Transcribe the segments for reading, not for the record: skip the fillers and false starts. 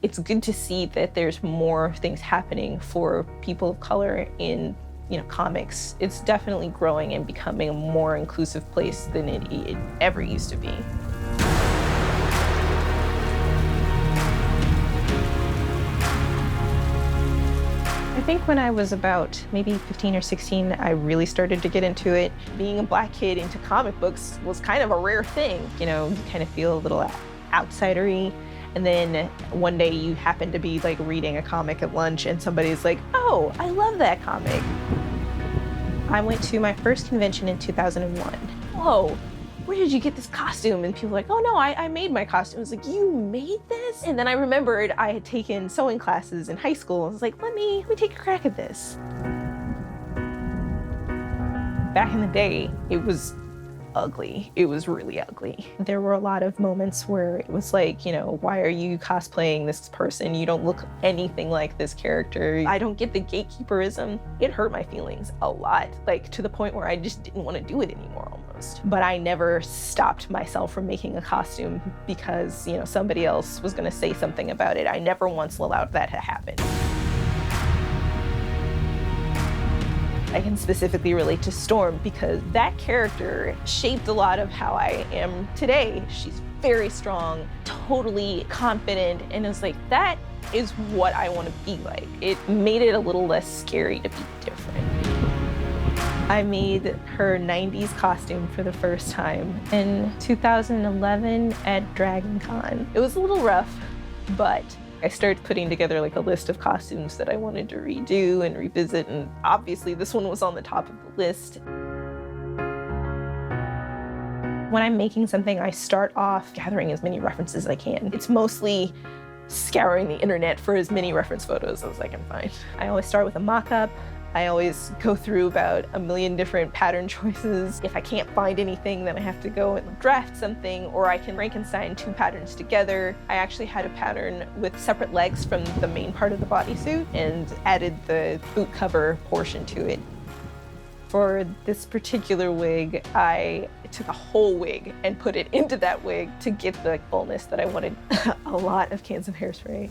It's good to see that there's more things happening for people of color in comics. It's definitely growing and becoming a more inclusive place than it ever used to be. I think when I was about maybe 15 or 16, I really started to get into it. Being a Black kid into comic books was kind of a rare thing. You kind of feel a little outsidery. And then one day you happen to be like reading a comic at lunch and somebody's like, oh, I love that comic. I went to my first convention in 2001. Whoa, where did you get this costume? And people were like, oh no, I made my costume. I was like, you made this? And then I remembered I had taken sewing classes in high school. I was like, let me take a crack at this. Back in the day, it was ugly. It was really ugly. There were a lot of moments where it was like, why are you cosplaying this person? You don't look anything like this character. I don't get the gatekeeperism. It hurt my feelings a lot, like to the point where I just didn't want to do it anymore almost. But I never stopped myself from making a costume because, somebody else was going to say something about it. I never once allowed that to happen. I can specifically relate to Storm because that character shaped a lot of how I am today. She's very strong, totally confident, and it's like, that is what I want to be like. It made it a little less scary to be different. I made her 90s costume for the first time in 2011 at Dragon Con. It was a little rough, but I started putting together like a list of costumes that I wanted to redo and revisit, and obviously this one was on the top of the list. When I'm making something, I start off gathering as many references as I can. It's mostly scouring the internet for as many reference photos as I can find. I always start with a mock-up. I always go through about a million different pattern choices. If I can't find anything, then I have to go and draft something, or I can Frankenstein two patterns together. I actually had a pattern with separate legs from the main part of the bodysuit and added the boot cover portion to it. For this particular wig, I took a whole wig and put it into that wig to get the fullness that I wanted. A lot of cans of hairspray.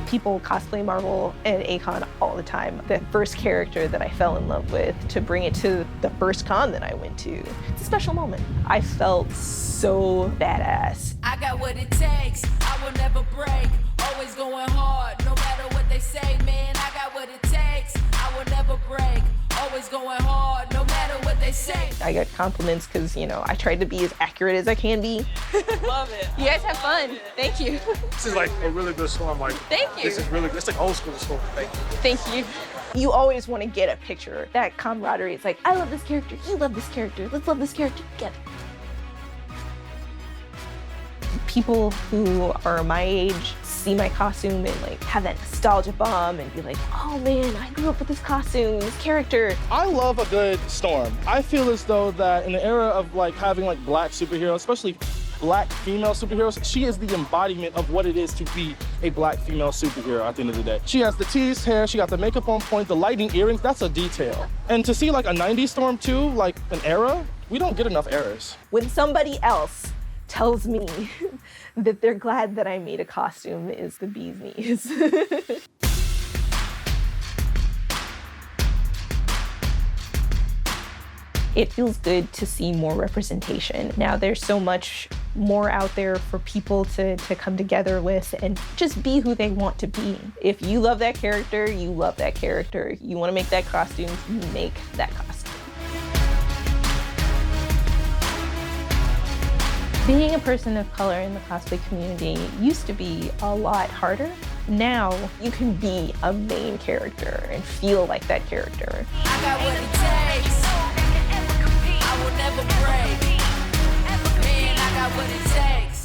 People cosplay Marvel and a-kon all the time. The first character that I fell in love with, to bring it to the first con that I went to, it's a special moment. I felt so badass. I got what it takes, I will never break. Always going hard, no matter what they say, man. I got what it takes, I will never break. Always going hard, no matter what they say. I got compliments because, I tried to be as accurate as I can be. Love it. You guys have fun. Thank you. This is like a really good Storm. Thank you. This is really good. It's like old school Storm. Thank you. You always want to get a picture. That camaraderie, it's like, I love this character, you love this character, let's love this character together. People who are my age see my costume and have that nostalgia bomb and be like, oh man, I grew up with this costume, this character. I love a good Storm. I feel as though that in the era of having Black superheroes, especially Black female superheroes, she is the embodiment of what it is to be a Black female superhero at the end of the day. She has the teased hair, she got the makeup on point, the lightning earrings, that's a detail. And to see a 90s Storm too, an era, we don't get enough eras. When somebody else tells me that they're glad that I made a costume is the bee's knees. It feels good to see more representation. Now there's so much more out there for people to come together with and just be who they want to be. If you love that character, you love that character. You want to make that costume, you make that costume. Being a person of color in the cosplay community used to be a lot harder. Now you can be a main character and feel like that character. I got what it takes, I will never break. Man, I got what it takes.